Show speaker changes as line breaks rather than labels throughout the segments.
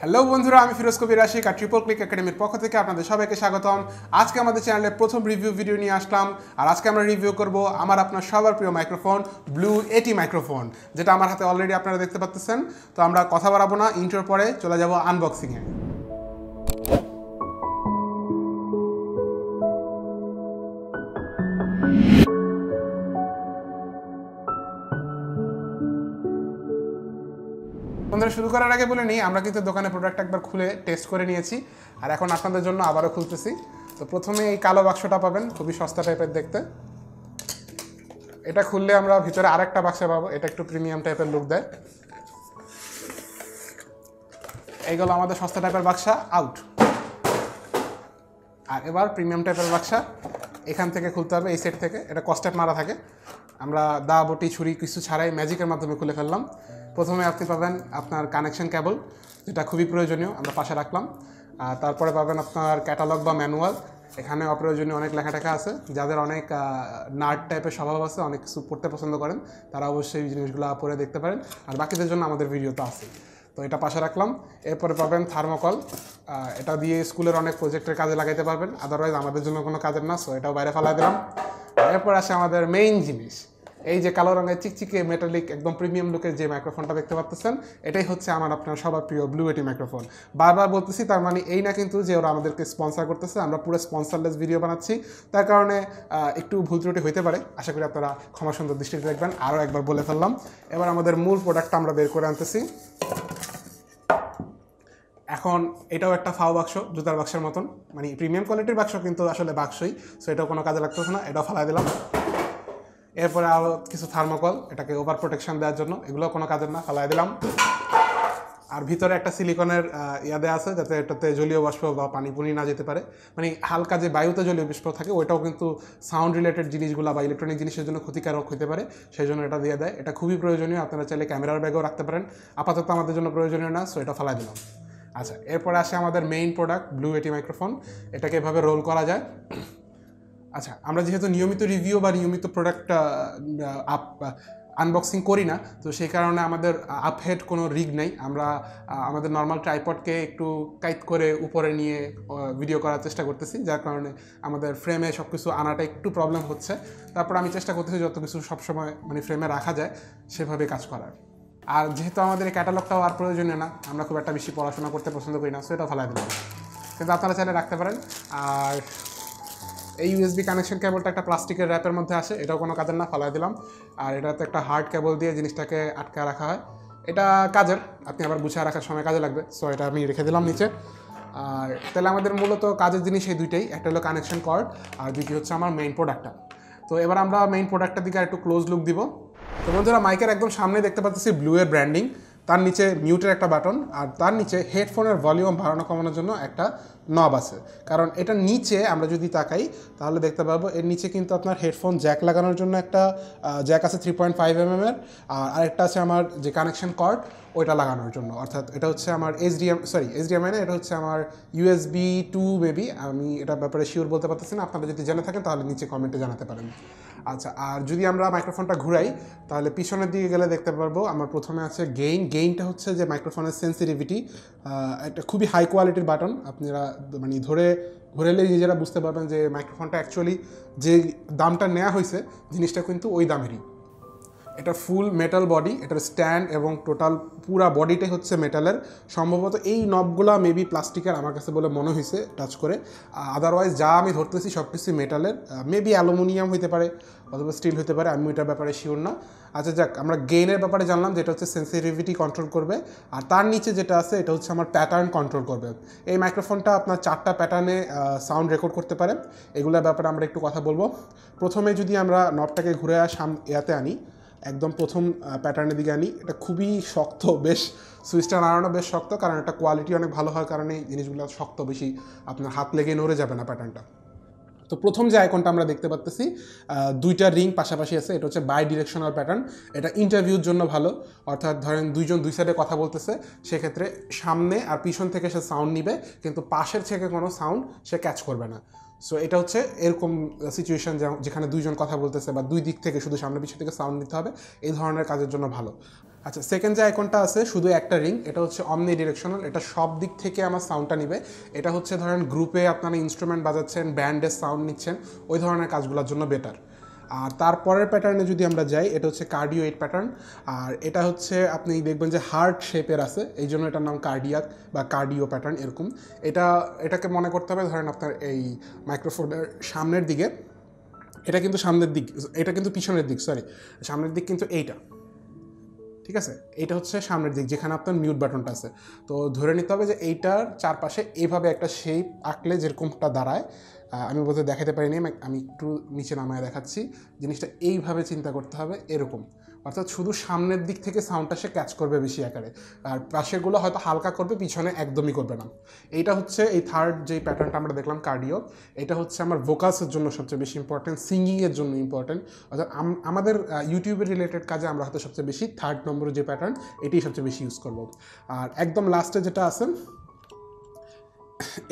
Hello বন্ধুরা, আমি ফিরোজ কবির আশিক আর triple click একাডেমির পক্ষ থেকে আপনাদের সবাইকে স্বাগতম। আজকে আমাদের চ্যানেলে প্রথম রিভিউ ভিডিও নিয়ে আসলাম। আর আজকে আমরা রিভিউ করব আমার আপনার সবার প্রিয় মাইক্রোফোন ব্লু এটি মাইক্রোফোন, যেটা আমার হাতে অলরেডি আপনারা দেখতে পাচ্ছেন। তো আমরা কথা বাড়াবো না, ইন্ট্রোর পরে চলে যাব আনবক্সিংয়ে। বন্ধুরা, শুরু করার আগে বলে নিই, আমরা কিন্তু দোকানে প্রোডাক্ট একবার খুলে টেস্ট করে নিয়েছি আর এখন আপনাদের জন্য আবারও খুলতেছি। তো প্রথমে এই কালো বাক্সটা পাবেন, খুবই সস্তা টাইপের দেখতে। এটা খুললে আমরা ভিতরে আরেকটা বাক্স পাবো, এটা একটু প্রিমিয়াম টাইপের লুক দেয়। এইগুলো আমাদের সস্তা টাইপের বাক্সা আউট। আর এবার প্রিমিয়াম টাইপের বাক্সা এখান থেকে খুলতে হবে, এই সেট থেকে। এটা কস্টেপ মারা থাকে, আমরা দা বটি ছুরি কিছু ছাড়াই ম্যাজিকের মাধ্যমে খুলে ফেললাম। প্রথমে আপনি পাবেন আপনার কানেকশন কেবল, যেটা খুবই প্রয়োজনীয়, আমরা পাশে রাখলাম। আর তারপরে পাবেন আপনার ক্যাটালগ বা ম্যানুয়াল। এখানে অপ্রয়োজনীয় অনেক লেখাটেখা আছে, যাদের অনেক নার্ড টাইপের স্বভাব আছে, অনেক কিছু পড়তে পছন্দ করেন, তারা অবশ্যই এই জিনিসগুলো পড়ে দেখতে পারেন। আর বাকিদের জন্য আমাদের ভিডিও তো আছে, তো এটা পাশে রাখলাম। এরপরে পাবেন থার্মোকল, এটা দিয়ে স্কুলের অনেক প্রজেক্টের কাজে লাগাইতে পারবেন, আদারওয়াইজ আমাদের জন্য কোনো কাজের না, সো এটাও বাইরে ফেলা দিলাম। এরপর আসে আমাদের মেইন জিনিস, এই যে কালো রঙের চিকচিকে মেটালিক একদম প্রিমিয়াম লুকের যে মাইক্রোফোনটা দেখতে পাচ্ছেন, এটাই হচ্ছে আমার আপনার সবার প্রিয় ব্লু এটি মাইক্রোফোন। বারবার বলতেছি, তার মানে এই না কিন্তু যে ওরা আমাদেরকে স্পন্সর করতেছে, আমরা পুরো স্পন্সরলেস ভিডিও বানাচ্ছি, তার কারণে একটু ভুল ত্রুটি হইতে পারে। আশা করি আপনারা ক্ষমা সুন্দর দৃষ্টিতে দেখবেন। আরও একবার বলে ফেললাম। এবার আমাদের মূল প্রোডাক্টটা আমরা বের করে আনতেছি। এখন এটাও একটা ফাও বাক্স, জুতার বাক্সের মতন, মানে প্রিমিয়াম কোয়ালিটির বাক্স, কিন্তু আসলে বাক্সই, সো এটাও কোনো কাজে লাগতেছে না, এটাও ফালাই দিলাম। এরপরে আরও কিছু থার্মোকল, এটাকে ওভার প্রোটেকশন দেওয়ার জন্য, এগুলো কোনো কাজের না, ফালাই দিলাম। আর ভিতরে একটা সিলিকনের দেওয়া আছে, যাতে এটাতে জলীয় বাষ্প বা পানি পুনি না যেতে পারে, মানে হালকা যে বায়ুতে জলীয় বাষ্প থাকে ওইটাও কিন্তু সাউন্ড রিলেটেড জিনিসগুলো বা ইলেকট্রনিক জিনিসের জন্য ক্ষতিকারক হতে পারে, সেই জন্য এটা দিয়ে দেয়। এটা খুবই প্রয়োজনীয়, আপনারা চাইলে ক্যামেরার ব্যাগেও রাখতে পারেন, আপাতত আমাদের জন্য প্রয়োজনীয় না, সো এটা ফালাই দিলাম। আচ্ছা, এরপরে আসে আমাদের মেইন প্রোডাক্ট ব্লু এটি মাইক্রোফোন। এটাকে এভাবে রোল করা যায়। আচ্ছা, আমরা যেহেতু নিয়মিত রিভিউ বা নিয়মিত প্রোডাক্ট আনবক্সিং করি না, তো সেই কারণে আমাদের আপহেড কোনো রিগ নেই। আমরা আমাদের নর্মাল ট্রাইপডকে একটু কাইট করে উপরে নিয়ে ভিডিও করার চেষ্টা করতেছি, যার কারণে আমাদের ফ্রেমে সব কিছু আনাটা একটু প্রবলেম হচ্ছে। তারপর আমি চেষ্টা করতেছি যত কিছু সবসময় মানে ফ্রেমে রাখা যায় সেভাবে কাজ করার। আর যেহেতু আমাদের এই ক্যাটালগটাও আর প্রয়োজনীয় না, আমরা খুব একটা বেশি পড়াশোনা করতে পছন্দ করি না, সো এটা ফেলাই দিলাম, কিন্তু আপনারা চাইলে রাখতে পারেন। আর এই ইউএসবি কানেকশন কেবলটা একটা প্লাস্টিকের র্যাপের মধ্যে আসে, এটাও কোনো কাজের না, ফালাই দিলাম। আর এটাতে একটা হার্ড কেবল দিয়ে জিনিসটাকে আটকে রাখা হয়, এটা কাজের, আপনি আবার গুছিয়ে রাখার সময় কাজে লাগবে, সো এটা আমি রেখে দিলাম নিচে। আর তাহলে আমাদের মূলত কাজের জিনিস এই দুইটাই, একটা হলো কানেকশন কর্ড আর দুইটি হচ্ছে আমার মেইন প্রোডাক্টটা। তো এবার আমরা মেইন প্রোডাক্টটার দিকে একটু ক্লোজ লুক দিব। তো বন্ধুরা, মাইকের একদম সামনে দেখতে পাচ্ছি ব্লু এর ব্র্যান্ডিং, তার নিচে মিউটের একটা বাটন, আর তার নিচে হেডফোনের ভলিউম বাড়ানো কমানোর জন্য একটা নব আছে। কারণ এটা নিচে আমরা যদি তাকাই তাহলে দেখতে পাবো এর নিচে কিন্তু আপনার হেডফোন জ্যাক লাগানোর জন্য একটা জ্যাক আছে 3.5 mm এর, আর আরেকটা আছে আমার যে কানেকশন কর্ড ওইটা লাগানোর জন্য, অর্থাৎ এটা হচ্ছে আমার এইচডিএমআই না, এটা হচ্ছে আমার USB 2 মেবি, আমি এটা ব্যাপারে শিওর বলতে পারতেছি না, আপনারা যদি জেনে থাকেন তাহলে নিচে কমেন্টে জানাতে পারেন। আচ্ছা, আর যদি আমরা মাইক্রোফোনটা ঘুরাই তাহলে পিছনের দিকে গেলে দেখতে পারবো আমার প্রথমে আছে গেইনটা হচ্ছে যে মাইক্রোফোনের সেন্সিটিভিটি, একটা খুবই হাই কোয়ালিটির বাটন, আপনারা মানে ঘুরেলেই নিজেরা বুঝতে পারবেন যে মাইক্রোফোনটা অ্যাকচুয়ালি যে দামটা নেওয়া হয়েছে জিনিসটা কিন্তু ওই দামেরই। এটা ফুল মেটাল বডি, এটার স্ট্যান্ড এবং টোটাল পুরা বডিটাই হচ্ছে মেটালের। সম্ভবত এই নবগুলা মেবি প্লাস্টিকের আমার কাছে বলে মনে হয়েছে টাচ করে, আদারওয়াইজ যা আমি ধরতেছি সব কিছু মেটালের, মেবি অ্যালুমিনিয়াম হইতে পারে অথবা স্টিল হতে পারে, আমি এটার ব্যাপারে শিওর না। আচ্ছা যাক, আমরা গেইনের ব্যাপারে জানলাম যেটা হচ্ছে সেন্সিটিভিটি কন্ট্রোল করবে, আর তার নিচে যেটা আছে এটা হচ্ছে আমার প্যাটার্ন কন্ট্রোল করবে। এই মাইক্রোফোনটা আপনার 4টা প্যাটার্নে সাউন্ড রেকর্ড করতে পারে, এগুলোর ব্যাপারে আমরা একটু কথা বলবো। প্রথমে যদি আমরা নবটাকে ঘুরে ইয়াতে আনি, একদম প্রথম প্যাটার্নের দিকে আনি, এটা খুবই শক্ত, বেশ সুইচটা নাড়ানো বেশ শক্ত, কারণ এটা কোয়ালিটি অনেক ভালো হওয়ার কারণে জিনিসগুলো শক্ত, বেশি আপনার হাত লেগে নড়ে যাবে না প্যাটার্নটা। তো প্রথম যে আইকনটা আমরা দেখতে পাচ্ছি, দুইটা রিং পাশাপাশি আছে, এটা হচ্ছে বাই ডিরেকশনাল প্যাটার্ন। এটা ইন্টারভিউর জন্য ভালো, অর্থাৎ ধরেন দুইজন দুই সাইডে কথা বলতেছে, সেক্ষেত্রে সামনে আর পিছন থেকে সে সাউন্ড নিবে, কিন্তু পাশের থেকে কোনো সাউন্ড সে ক্যাচ করবে না। সো এটা হচ্ছে এরকম সিচুয়েশন যেখানে দুইজন কথা বলতেছে বা দুই দিক থেকে শুধু সামনে পিছন থেকে সাউন্ড নিতে হবে, এই ধরনের কাজের জন্য ভালো। আচ্ছা, সেকেন্ড যে আইকনটা আছে শুধু একটা রিং, এটা হচ্ছে অমনি ডিরেকশনাল, এটা সব দিক থেকে আমার সাউন্ডটা নিবে। এটা হচ্ছে ধরেন গ্রুপে আপনারা ইনস্ট্রুমেন্ট বাজাচ্ছেন, ব্যান্ডের সাউন্ড নিচ্ছেন, ওই ধরনের কাজগুলোর জন্য বেটার। আর তারপরের প্যাটার্নে যদি আমরা যাই, এটা হচ্ছে কার্ডিও 8 প্যাটার্ন। আর এটা হচ্ছে আপনি দেখবেন যে হার্ট শেপের আছে, এই জন্য এটার নাম কার্ডিয়াক বা কার্ডিও প্যাটার্ন এরকম। এটাকে মনে করতে হবে ধরেন আপনার এই মাইক্রোফোনের সামনের দিকে, এটা কিন্তু সামনের দিক, এটা কিন্তু পিছনের দিক, সরি সামনের দিক কিন্তু এইটা, ঠিক আছে। এইটা হচ্ছে সামনের দিক যেখানে আপনার মিউট বাটনটা আছে। তো ধরে নিতে হবে যে এইটার চারপাশে এইভাবে একটা শেপ আঁকলে যেরকমটা দাঁড়ায়, আমি বলতে দেখাতে পারিনি, আমি একটু নিচে নামায় দেখাচ্ছি। জিনিসটা এইভাবে চিন্তা করতে হবে, এরকম। অর্থাৎ শুধু সামনের দিক থেকে সাউন্ডটা সে ক্যাচ করবে বেশি আকারে, আর পাশেরগুলো হয়তো হালকা করবে, পিছনে একদমই করবে না। এইটা হচ্ছে এই থার্ড যেই প্যাটার্নটা আমরা দেখলাম কার্ডিও, এটা হচ্ছে আমার ভোকালসের জন্য সবচেয়ে বেশি ইম্পর্টেন্ট, সিঙ্গিংয়ের জন্য ইম্পর্টেন্ট। অর্থাৎ আমাদের ইউটিউবের রিলেটেড কাজে আমরা হয়তো সবচেয়ে বেশি থার্ড নম্বরের যে প্যাটার্ন, এটি সবচেয়ে বেশি ইউজ করবো। আর একদম লাস্টে যেটা আছে,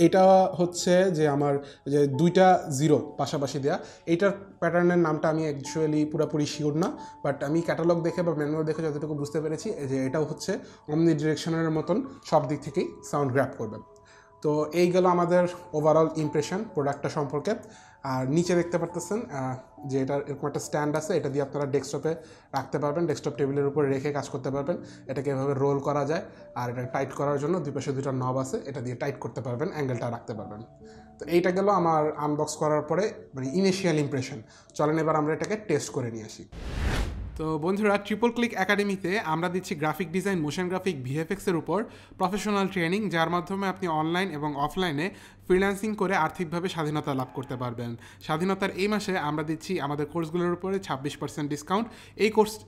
এটা হচ্ছে যে আমার যে দুইটা জিরো পাশাপাশি দেওয়া, এইটার প্যাটার্নের নামটা আমি অ্যাকচুয়ালি পুরোপুরি শিওর না, বাট আমি ক্যাটালগ দেখে বা ম্যানুয়াল দেখে যতটুকু বুঝতে পেরেছি যে এটাও হচ্ছে অমনি ডিরেকশনের মতন সব দিক থেকেই সাউন্ড গ্র্যাব করবে। তো এই গেল আমাদের ওভারঅল ইমপ্রেশন প্রোডাক্টটা সম্পর্কে। আর নিচে দেখতে পারতেছেন যে এটার এরকম একটা স্ট্যান্ড আছে, এটা দিয়ে আপনারা ডেস্কটপে রাখতে পারবেন, ডেস্কটপ টেবিলের উপরে রেখে কাজ করতে পারবেন। এটাকে এভাবে রোল করা যায়, আর এটা টাইট করার জন্য দুই পাশে দুটো নব আছে, এটা দিয়ে টাইট করতে পারবেন, অ্যাঙ্গেলটা রাখতে পারবেন। তো এইটা গেল আমার আনবক্স করার পরে মানে ইনিশিয়াল ইমপ্রেশন। চলেন এবার আমরা এটাকে টেস্ট করে নিয়ে আসি। তো বন্ধুরা, ট্রিপল ক্লিক একাডেমিতে আমরা দিচ্ছি গ্রাফিক ডিজাইন, মোশন গ্রাফিক, ভিএফএক্সের উপর প্রফেশনাল ট্রেনিং, যার মাধ্যমে আপনি অনলাইন এবং অফলাইনে ফ্রিল্যান্সিং করে আর্থিকভাবে স্বাধীনতা লাভ করতে পারবেন। স্বাধীনতার এই মাসে আমরা দিচ্ছি আমাদের কোর্সগুলোর উপরে 26% ডিসকাউন্ট।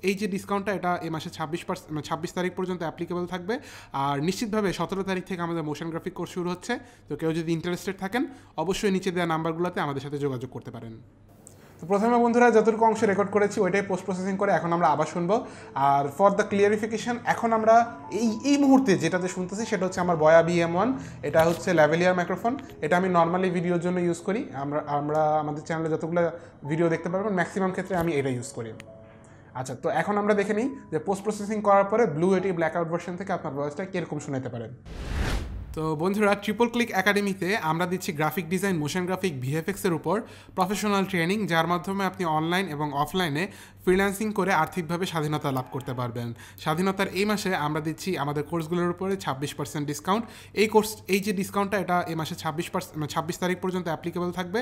এই যে ডিসকাউন্টটা, এটা এই মাসে 26 তারিখ পর্যন্ত অ্যাপ্লিকেবল থাকবে। আর নিশ্চিতভাবে 17 তারিখ থেকে আমাদের মোশন গ্রাফিক কোর্স শুরু হচ্ছে। তো কেউ যদি ইন্টারেস্টেড থাকেন, অবশ্যই নিচে দেওয়া নাম্বারগুলোতে আমাদের সাথে যোগাযোগ করতে পারেন। তো প্রথমে বন্ধুরা যতটুকু অংশ রেকর্ড করেছি ওইটাই পোস্ট প্রসেসিং করে এখন আমরা আবার শুনবো। আর ফর দ্য ক্লিয়ারিফিকেশন, এখন আমরা এই মুহূর্তে যেটাতে শুনতেছি সেটা হচ্ছে আমার বয়া BM1। এটা হচ্ছে ল্যাভেলিয়ার মাইক্রোফোন। এটা আমি নর্মালি ভিডিওর জন্য ইউজ করি। আমরা আমাদের চ্যানেলে যতগুলো ভিডিও দেখতে পারবেন ম্যাক্সিমাম ক্ষেত্রে আমি এটা ইউজ করি। আচ্ছা, তো এখন আমরা দেখে নিই যে পোস্ট প্রসেসিং করার পরে ব্লু এটি ব্ল্যাক আউট ভার্সন থেকে আপনার ভয়েসটা কীরকম শোনাতে পারেন। তো বন্ধুরা, ট্রিপল ক্লিক একাডেমিতে আমরা দিচ্ছি গ্রাফিক ডিজাইন, মোশন গ্রাফিক, ভিএফএক্সের উপর প্রফেশনাল ট্রেনিং, যার মাধ্যমে আপনি অনলাইন এবং অফলাইনে ফ্রিল্যান্সিং করে আর্থিকভাবে স্বাধীনতা লাভ করতে পারবেন। স্বাধীনতার এই মাসে আমরা দিচ্ছি আমাদের কোর্সগুলোর উপরে 26% ডিসকাউন্ট। এই যে ডিসকাউন্টটা, এটা এই মাসে 26 তারিখ পর্যন্ত অ্যাপ্লিকেবল থাকবে।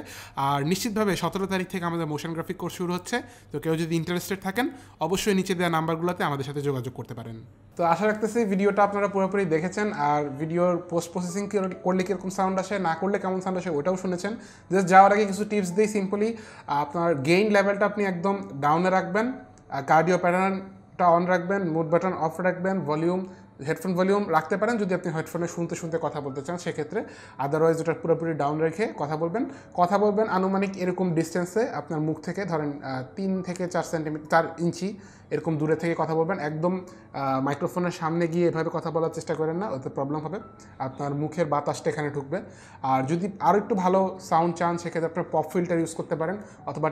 আর নিশ্চিতভাবে 17 তারিখ থেকে আমাদের মোশন গ্রাফিক কোর্স শুরু হচ্ছে। তো কেউ যদি ইন্টারেস্টেড থাকেন, অবশ্যই নিচে দেওয়া নাম্বারগুলোতে আমাদের সাথে যোগাযোগ করতে পারেন। তো আশা রাখতেছি ভিডিওটা আপনারা পুরোপুরি দেখেছেন, আর ভিডিওর পোস্ট প্রসেসিং করলে কীরকম সাউন্ড আসে, না করলে কেমন সাউন্ড আসে ওটাও শুনেছেন। জাস্ট যাওয়ার আগে কিছু টিপস দিই সিম্পলি। আপনার গেইন লেভেলটা আপনি একদম ডাউনে রাখবেন, কার্ডিও প্যাটার্নটা অন রাখবেন, মুড বাটন অফ রাখবেন, হেডফোন ভলিউম রাখতে পারেন যদি আপনি হেডফোনে শুনতে শুনতে কথা বলতে চান সেক্ষেত্রে। আদারওয়াইজ ওটা পুরোপুরি ডাউন রেখে কথা বলবেন আনুমানিক এরকম ডিস্টেন্সে আপনার মুখ থেকে, ধরেন 3 থেকে 4 ইঞ্চি এরকম দূরে থেকে কথা বলবেন। একদম মাইক্রোফোনের সামনে গিয়ে এভাবে কথা বলার চেষ্টা করেন না, ওতে প্রবলেম হবে, আপনার মুখের বাতাসটা এখানে ঢুকবে। আর যদি আরও একটু ভালো সাউন্ড চান সেক্ষেত্রে আপনার পপ ফিল্টার ইউজ করতে পারেন, অথবা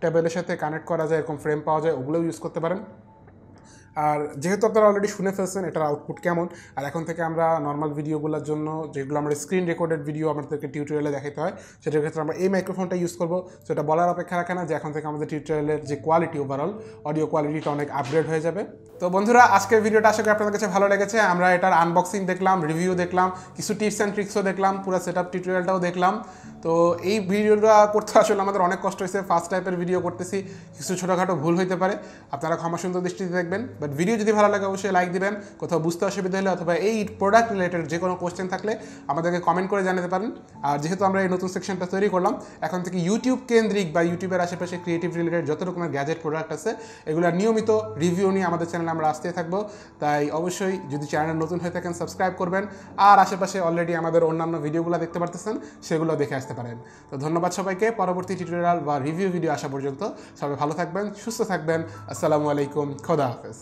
টেবলের সাথে কানেক্ট করা যায় এরকম ফ্রেম পাওয়া যায়, ওগুলোও ইউজ করতে পারেন। আর যেহেতু আপনারা অলরেডি শুনে ফেলছেন এটার আউটপুট কেমন, আর এখন থেকে আমরা নর্মাল ভিডিওগুলোর জন্য যেগুলো আমরা স্ক্রিন রেকর্ডেড ভিডিও আমাদেরকে টিউটোরিয়ালে দেখাতে হয়, সেটার ক্ষেত্রে আমরা এই মাইক্রোফোনটা ইউজ করবো। সো এটা বলার অপেক্ষা রাখে না যে এখন থেকে আমাদের টিউটোরিয়ালের যে কোয়ালিটি, ওভারঅল অডিও কোয়ালিটিটা অনেক আপগ্রেড হয়ে যাবে। তো বন্ধুরা, আজকের ভিডিওটা আশা করি আপনাদের কাছে ভালো লেগেছে। আমরা এটার আনবক্সিং দেখলাম, রিভিউ দেখলাম, কিছু টিপস অ্যান্ড ট্রিক্সও দেখলাম, পুরো সেট আপ টিউটোরিয়ালটাও দেখলাম। তো এই ভিডিওটা করতে আসলে আমাদের অনেক কষ্ট হয়েছে, ফার্স্ট টাইপের ভিডিও করতেছি, কিছু ছোটোখাটো ভুল হইতে পারে, আপনারা ক্ষমা সুন্দর দৃষ্টিতে দেখবেন। বাট ভিডিও যদি ভালো লাগে অবশ্যই লাইক দিবেন, কোথাও বুঝতে অসুবিধা হলে অথবা এই প্রোডাক্ট রিলেটেড যে কোনো কোশ্চেন থাকলে আমাদেরকে কমেন্ট করে জানাতে পারেন। আর যেহেতু আমরা এই নতুন সেকশনটা তৈরি করলাম, এখন থেকে ইউটিউব কেন্দ্রিক বা ইউটিউবের আশেপাশে ক্রিয়েটিভ রিলেটেড যত রকমের গ্যাজেট প্রোডাক্ট আছে এগুলোর নিয়মিত রিভিউ নিয়ে আমাদের চ্যানেলে আমরা আসতে থাকবো। তাই অবশ্যই যদি চ্যানেল নতুন হয়ে থাকেন সাবস্ক্রাইব করবেন, আর আশেপাশে অলরেডি আমাদের অন্যান্য ভিডিওগুলো দেখতে পারতেছেন, সেগুলো দেখে আসতে পারেন। তো ধন্যবাদ সবাইকে। পরবর্তী টিউটোরিয়াল বা রিভিউ ভিডিও আসা পর্যন্ত সবাই ভালো থাকবেন, সুস্থ থাকবেন। আসসালামু আলাইকুম, খোদা হাফেজ।